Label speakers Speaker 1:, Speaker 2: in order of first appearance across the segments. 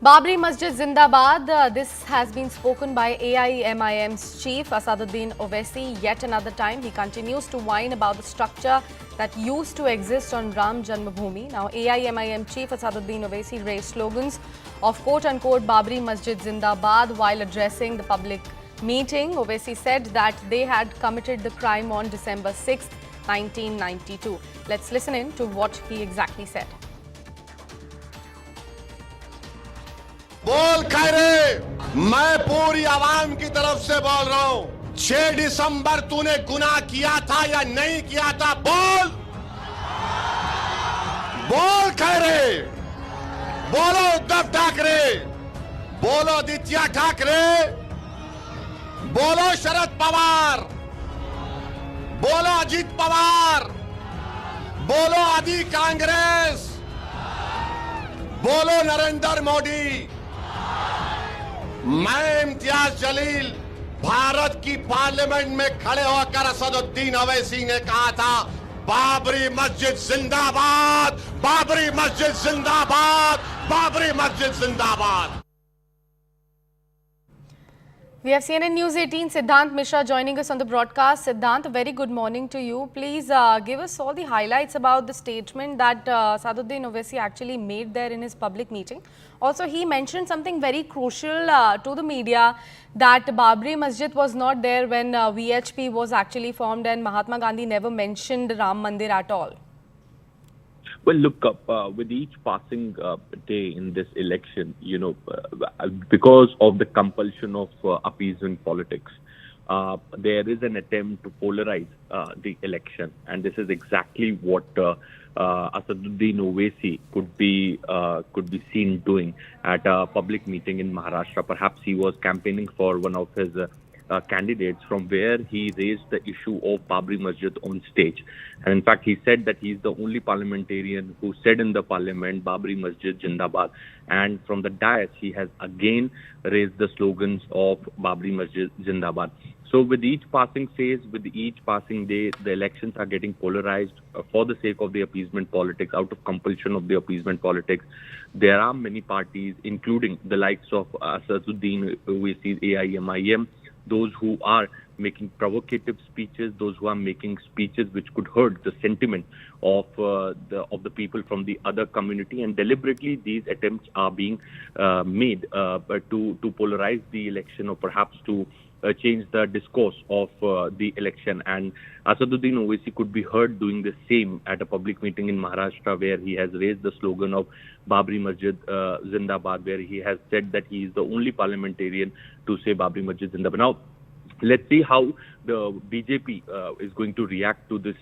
Speaker 1: Babri Masjid Zindabad. This has been spoken by AIMIM's chief Asaduddin Owaisi yet another time. He continues to whine about the structure that used to exist on Ram Janmabhoomi. Now, AIMIM chief Asaduddin Owaisi raised slogans of quote-unquote Babri Masjid Zindabad while addressing the public meeting. Owaisi said that they had committed the crime on December 6, 1992. Let's listen in to what he exactly said.
Speaker 2: बोल खैरे, मैं पूरी आवाम की तरफ से बोल रहा हूं। 6 दिसंबर तूने गुनाह किया था या नहीं किया था? बोल, बोल खैरे, बोलो उद्धव ठाकरे, बोलो आदित्य ठाकरे, बोलो शरद पवार, बोलो अजीत पवार, बोलो आदि कांग्रेस, बोलो नरेंद्र मोदी। मैं इम्तियाज जलील भारत की पार्लियामेंट में खड़े होकर असदुद्दीन ओवैसी ने कहा था, बाबरी मस्जिद जिंदाबाद, बाबरी मस्जिद जिंदाबाद, बाबरी मस्जिद जिंदाबाद।
Speaker 1: We have CNN News 18 Siddhant Mishra joining us on the broadcast. Siddhant, a very good morning to you. Please give us all the highlights about the statement that Asaduddin Owaisi actually made there in his public meeting. Also, he mentioned something very crucial to the media, that Babri Masjid was not there when VHP was actually formed and Mahatma Gandhi never mentioned Ram Mandir at all.
Speaker 3: Well, look, with each passing day in this election, because of the compulsion of appeasement politics, there is an attempt to polarize the election, and this is exactly what Asaduddin Owaisi could be seen doing at a public meeting in Maharashtra. Perhaps he was campaigning for one of his candidates, from where he raised the issue of Babri Masjid on stage. And in fact, he said that he's the only parliamentarian who said in the parliament, Babri Masjid Jindabad. And from the dais, he has again raised the slogans of Babri Masjid Jindabad. So with each passing phase, with each passing day, the elections are getting polarized for the sake of the appeasement politics, out of compulsion of the appeasement politics. There are many parties, including the likes of Asaduddin Owaisi's AIMIM, those who are making provocative speeches, those who are making speeches which could hurt the sentiment of the people from the other community, and deliberately these attempts are being made to polarize the election, or perhaps to change the discourse of the election. And Asaduddin Owaisi could be heard doing the same at a public meeting in Maharashtra, where he has raised the slogan of Babri Masjid Zindabad, where he has said that he is the only parliamentarian to say Babri Masjid Zindabad. Now, let's see how the BJP is going to react to this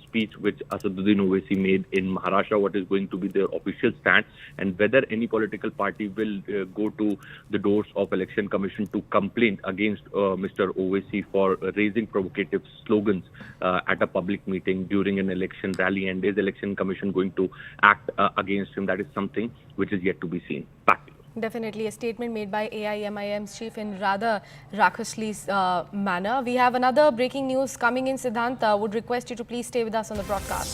Speaker 3: speech which Asaduddin Owaisi made in Maharashtra, what is going to be their official stand, and whether any political party will go to the doors of Election Commission to complain against Mr. Owaisi for raising provocative slogans at a public meeting during an election rally, and is Election Commission going to act against him? That is something which is yet to be seen. Back to you.
Speaker 1: Definitely a statement made by AIMIM's chief in rather raucously manner. We have another breaking news coming in, Siddhant. Would request you to please stay with us on the broadcast.